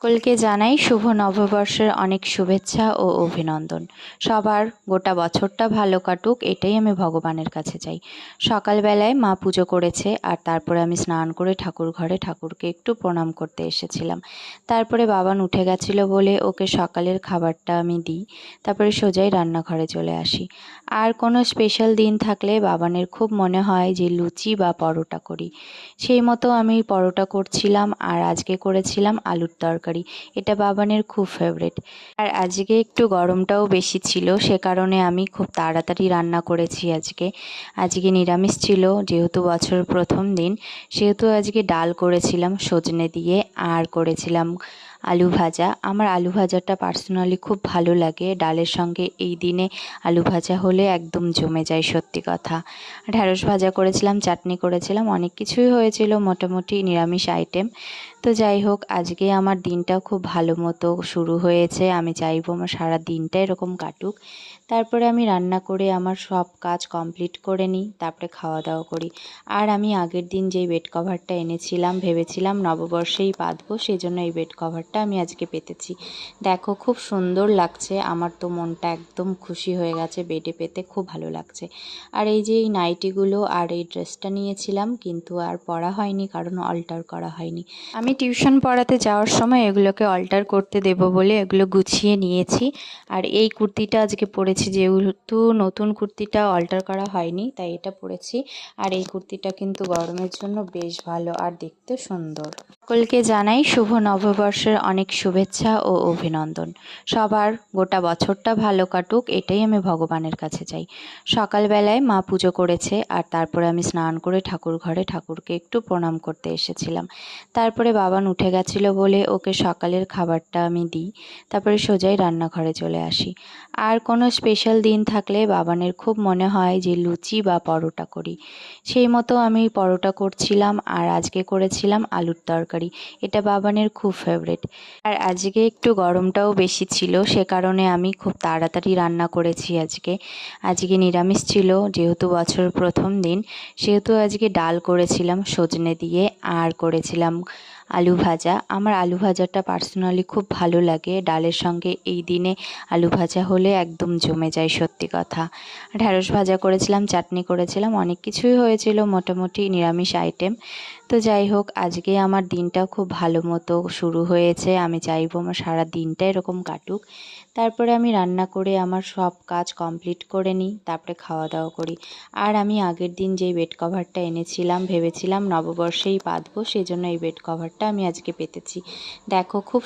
সকলকে জানাই শুভ নববর্ষের অনেক শুভেচ্ছা ও অভিনন্দন। সবার গোটা বছরটা ভালো কাটুক, এটাই আমি ভগবানের কাছে চাই। সকালবেলায় মা পুজো করেছে, আর তারপরে আমি স্নান করে ঠাকুর ঘরে ঠাকুরকে একটু প্রণাম করতে এসেছিলাম। তারপরে বাবান উঠে গেছিলো বলে ওকে সকালের খাবারটা আমি দিই, তারপরে সোজাই রান্নাঘরে চলে আসি। আর কোনো স্পেশাল দিন থাকলে বাবানের খুব মনে হয় যে লুচি বা পরোটা করি, সেই মতো আমি পরোটা করছিলাম, আর আজকে করেছিলাম আলুর তরকারি। এটা বাবানের খুব ফেভারিট। আর আজকে একটু গরমটাও বেশি ছিল, সে কারণে আমি খুব তাড়াতাড়ি রান্না করেছি। আজকে নিরামিষ ছিল, যেহেতু বছরের প্রথম দিন, সেহেতু আজকে ডাল করেছিলাম সজনে দিয়ে, আর করেছিলাম আলু ভাজা। আমার আলু ভাজাটা পার্সোনালি খুব ভালো লাগে, ডালের সঙ্গে এই দিনে আলু ভাজা হলে একদম জমে যায়, সত্যি কথা। ঢ্যাঁড়স ভাজা করেছিলাম, চাটনি করেছিলাম, অনেক কিছুই হয়েছিল, মোটামুটি নিরামিষ আইটেম। তো যাই হোক, আজকে আমার দিনটা খুব ভালো মতো শুরু হয়েছে। আমি চাইবো আমার সারা দিনটা এরকম কাটুক। তারপরে আমি রান্না করে আমার সব কাজ কমপ্লিট করে নিই, তারপরে খাওয়া দাওয়া করি। আর আমি আগের দিন যেই বেড কভারটা এনেছিলাম, ভেবেছিলাম নববর্ষেই পাতবো, সেই জন্য এই বেড কভারটা আমি আজকে পেতেছি। দেখো, খুব সুন্দর লাগছে, আমার তো মনটা একদম খুশি হয়ে গেছে, বেডে পেতে খুব ভালো লাগছে। আর এই যে এই নাইটিগুলো আর এই ড্রেসটা নিয়েছিলাম, কিন্তু আর পরা হয়নি, কারণ অল্টার করা হয়নি। আমি টিউশন পড়াতে যাওয়ার সময় এগুলোকে অল্টার করতে দেব বলে এগুলো গুছিয়ে নিয়েছি। আর এই কুর্তিটা আজকে পরেছি, যেহেতু নতুন কুর্তিটা অল্টার করা হয়নি, তাই এটা পরেছি। আর এই কুর্তিটা কিন্তু গরমের জন্য বেশ ভালো আর দেখতে সুন্দর। সকলকে জানাই শুভ নববর্ষের অনেক শুভেচ্ছা ও অভিনন্দন। সবার গোটা বছরটা ভালো কাটুক, এটাই আমি ভগবানের কাছে চাই। সকালবেলায় মা পুজো করেছে, আর তারপরে আমি স্নান করে ঠাকুর ঘরে ঠাকুরকে একটু প্রণাম করতে এসেছিলাম। তারপরে বাবান উঠে গেছিলো বলে ওকে সকালের খাবারটা আমি দিই, তারপরে সোজাই রান্নাঘরে চলে আসি। আর কোনো স্পেশাল দিন থাকলে বাবানের খুব মনে হয় যে লুচি বা পরোটা করি, সেই মতো আমি পরোটা করছিলাম, আর আজকে করেছিলাম আলুর তরকারি। এটা বাবানের খুব ফেভারিট। আর আজকে একটু গরমটাও বেশি ছিল, সে কারণে আমি খুব তাড়াতাড়ি রান্না করেছি। আজকে নিরামিষ ছিল, যেহেতু বছরের প্রথম দিন, সেহেতু আজকে ডাল করেছিলাম সজনে দিয়ে, আর করেছিলাম আলু ভাজা। আমার আলু ভাজাটা পার্সোনালি খুব ভালো লাগে, ডালের সঙ্গে এই দিনে আলু ভাজা হলে একদম জমে যায়, সত্যি কথা। ঢ্যাঁড়স ভাজা করেছিলাম, চাটনি করেছিলাম, অনেক কিছুই হয়েছিল, মোটামুটি নিরামিষ আইটেম। তো যাই হোক, আজকে আমার দিনটা খুব ভালো মতো শুরু হয়েছে। আমি চাইবো আমার সারা দিনটা এরকম কাটুক। তারপরে আমি রান্না করে আমার সব কাজ কমপ্লিট করে নিই, তারপরে খাওয়া দাওয়া করি। আর আমি আগের দিন যেই বেড কভারটা এনেছিলাম, ভেবেছিলাম নববর্ষেই পাতবো, সেই জন্য এই বেড কভারটা আমি আজকে পেতেছি। দেখো, খুব